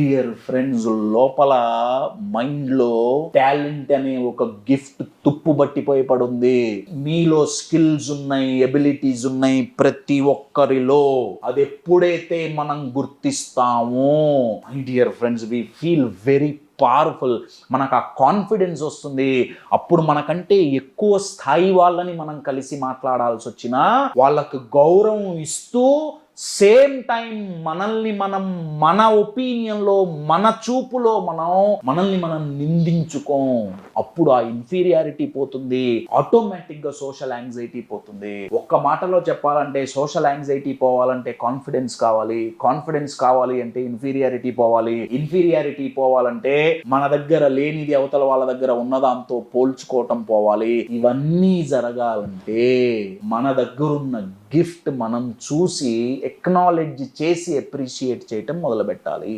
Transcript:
Dear friends, లోపల మైండ్లో talent అనే ఒక గిఫ్ట్ తుప్పుబట్టిపోయి పడుంది. మీలో స్కిల్స్ ఉన్నాయి, ఎబిలిటీస్ ఉన్నాయి ప్రతి ఒక్కరిలో. అది ఎప్పుడైతే మనం గుర్తిస్తామో my dear friends, we feel very powerful. మనకు ఆ కాన్ఫిడెన్స్ వస్తుంది. అప్పుడు మనకంటే ఎక్కువ స్థాయి వాళ్ళని మనం కలిసి మాట్లాడాల్సి వచ్చినా వాళ్ళకు గౌరవం ఇస్తూ సేమ్ టైం మనల్ని మనం మన ఒపీనియన్లో, మన చూపులో మనల్ని మనం నిందించుకోం. అప్పుడు ఆ ఇన్ఫీరియారిటీ పోతుంది, ఆటోమేటిక్గా సోషల్ యాంగ్జైటీ పోతుంది. ఒక్క మాటలో చెప్పాలంటే సోషల్ యాంగ్జైటీ పోవాలంటే కాన్ఫిడెన్స్ కావాలి, కాన్ఫిడెన్స్ కావాలి అంటే ఇన్ఫీరియారిటీ పోవాలి, ఇన్ఫీరియారిటీ పోవాలంటే మన దగ్గర లేనిది అవతల వాళ్ళ దగ్గర ఉన్నదాంతో పోల్చుకోవటం పోవాలి. ఇవన్నీ జరగాలంటే మన దగ్గరున్న గిఫ్ట్ మనం చూసి ఎక్నాలెడ్జ్ చేసి అప్రిషియేట్ చేయటం మొదలు పెట్టాలి.